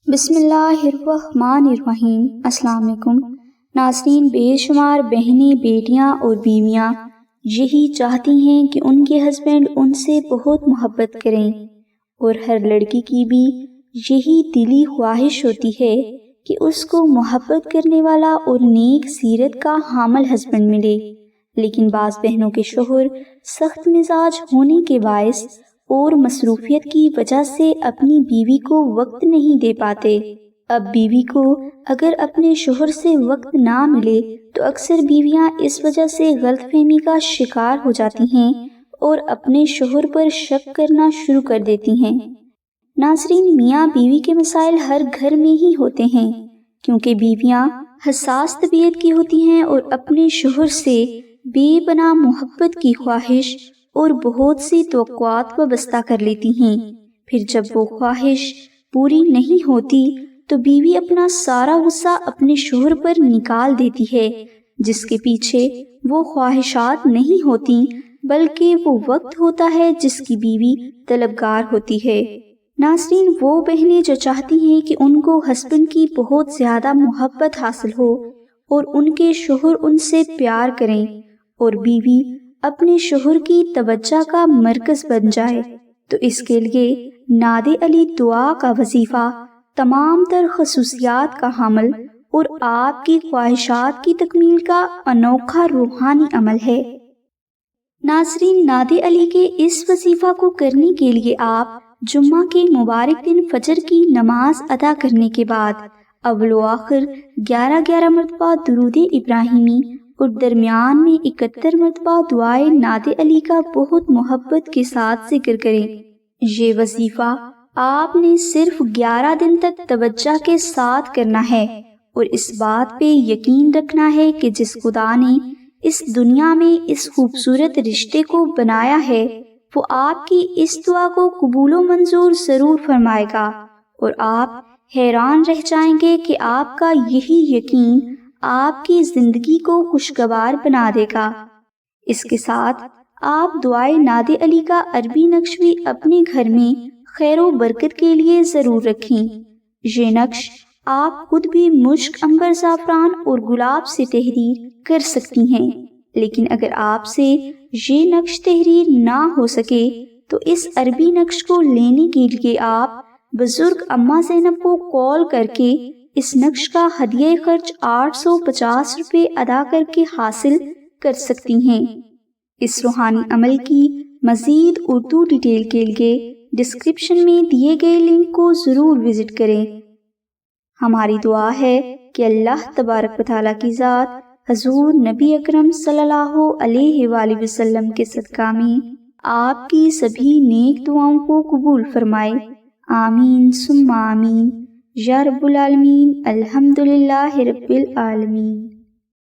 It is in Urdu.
بسم اللہ الرحمن الرحیم۔ السلام علیکم ناظرین، بے شمار بہنیں، بیٹیاں اور بیویاں یہی چاہتی ہیں کہ ان کے ہسبینڈ ان سے بہت محبت کریں، اور ہر لڑکی کی بھی یہی دلی خواہش ہوتی ہے کہ اس کو محبت کرنے والا اور نیک سیرت کا حامل ہسبینڈ ملے۔ لیکن بعض بہنوں کے شوہر سخت مزاج ہونے کے باعث اور مصروفیت کی وجہ سے اپنی بیوی کو وقت نہیں دے پاتے۔ اب بیوی کو اگر اپنے شوہر سے وقت نہ ملے تو اکثر بیویاں اس وجہ سے غلط فہمی کا شکار ہو جاتی ہیں اور اپنے شوہر پر شک کرنا شروع کر دیتی ہیں۔ ناظرین، میاں بیوی کے مسائل ہر گھر میں ہی ہوتے ہیں، کیونکہ بیویاں حساس طبیعت کی ہوتی ہیں اور اپنے شوہر سے بے پناہ محبت کی خواہش اور بہت سی توقعات وابستہ کر لیتی ہیں۔ پھر جب وہ خواہش پوری نہیں ہوتی تو بیوی اپنا سارا غصہ اپنے شوہر پر نکال دیتی ہے، جس کے پیچھے وہ خواہشات نہیں ہوتی بلکہ وہ وقت ہوتا ہے جس کی بیوی طلبگار ہوتی ہے۔ ناظرین، وہ بہنیں جو چاہتی ہیں کہ ان کو ہسبینڈ کی بہت زیادہ محبت حاصل ہو اور ان کے شوہر ان سے پیار کریں اور بیوی اپنے شوہر کی توجہ کا مرکز بن جائے، تو اس کے لیے نادے علی دعا کا وظیفہ تمام تر خصوصیات کا حامل اور آپ کی خواہشات کی تکمیل کا انوکھا روحانی عمل ہے۔ ناظرین، نادے علی کے اس وظیفہ کو کرنے کے لیے آپ جمعہ کے مبارک دن فجر کی نماز ادا کرنے کے بعد اول و آخر 11 مرتبہ درود ابراہیمی اور درمیان میں 71 مرتبہ دعائے نادے علی کا بہت محبت کے ساتھ ذکر کریں۔ یہ وظیفہ آپ نے صرف 11 دن تک توجہ کے ساتھ کرنا ہے اور اس بات پہ یقین رکھنا ہے کہ جس خدا نے اس دنیا میں اس خوبصورت رشتے کو بنایا ہے وہ آپ کی اس دعا کو قبول و منظور ضرور فرمائے گا، اور آپ حیران رہ جائیں گے کہ آپ کا یہی یقین آپ کی زندگی کو خوشگوار بنا دے گا۔ اس کے ساتھ آپ دعائے نادے علی کا عربی نقش بھی اپنے گھر میں خیر و برکت کے لیے ضرور رکھیں۔ یہ نقش آپ خود بھی مشک، عنبر، زعفران اور گلاب سے تحریر کر سکتی ہیں، لیکن اگر آپ سے یہ نقش تحریر نہ ہو سکے تو اس عربی نقش کو لینے کے لیے آپ بزرگ اما زینب کو کال کر کے اس نقش کا ہدیہ خرچ 850 روپے ادا کر کے حاصل کر سکتی ہیں۔ اس روحانی عمل کی مزید اردو ڈیٹیل کے لیے ڈسکرپشن میں دیے گئے لنک کو ضرور وزٹ کریں۔ ہماری دعا ہے کہ اللہ تبارک و تعالیٰ کی ذات حضور نبی اکرم صلی اللہ علیہ وآلہ وسلم کے صدقہ میں آپ کی سبھی نیک دعاؤں کو قبول فرمائے۔ آمین ثم آمین یا رب العالمین۔ الحمدللہ رب العالمین۔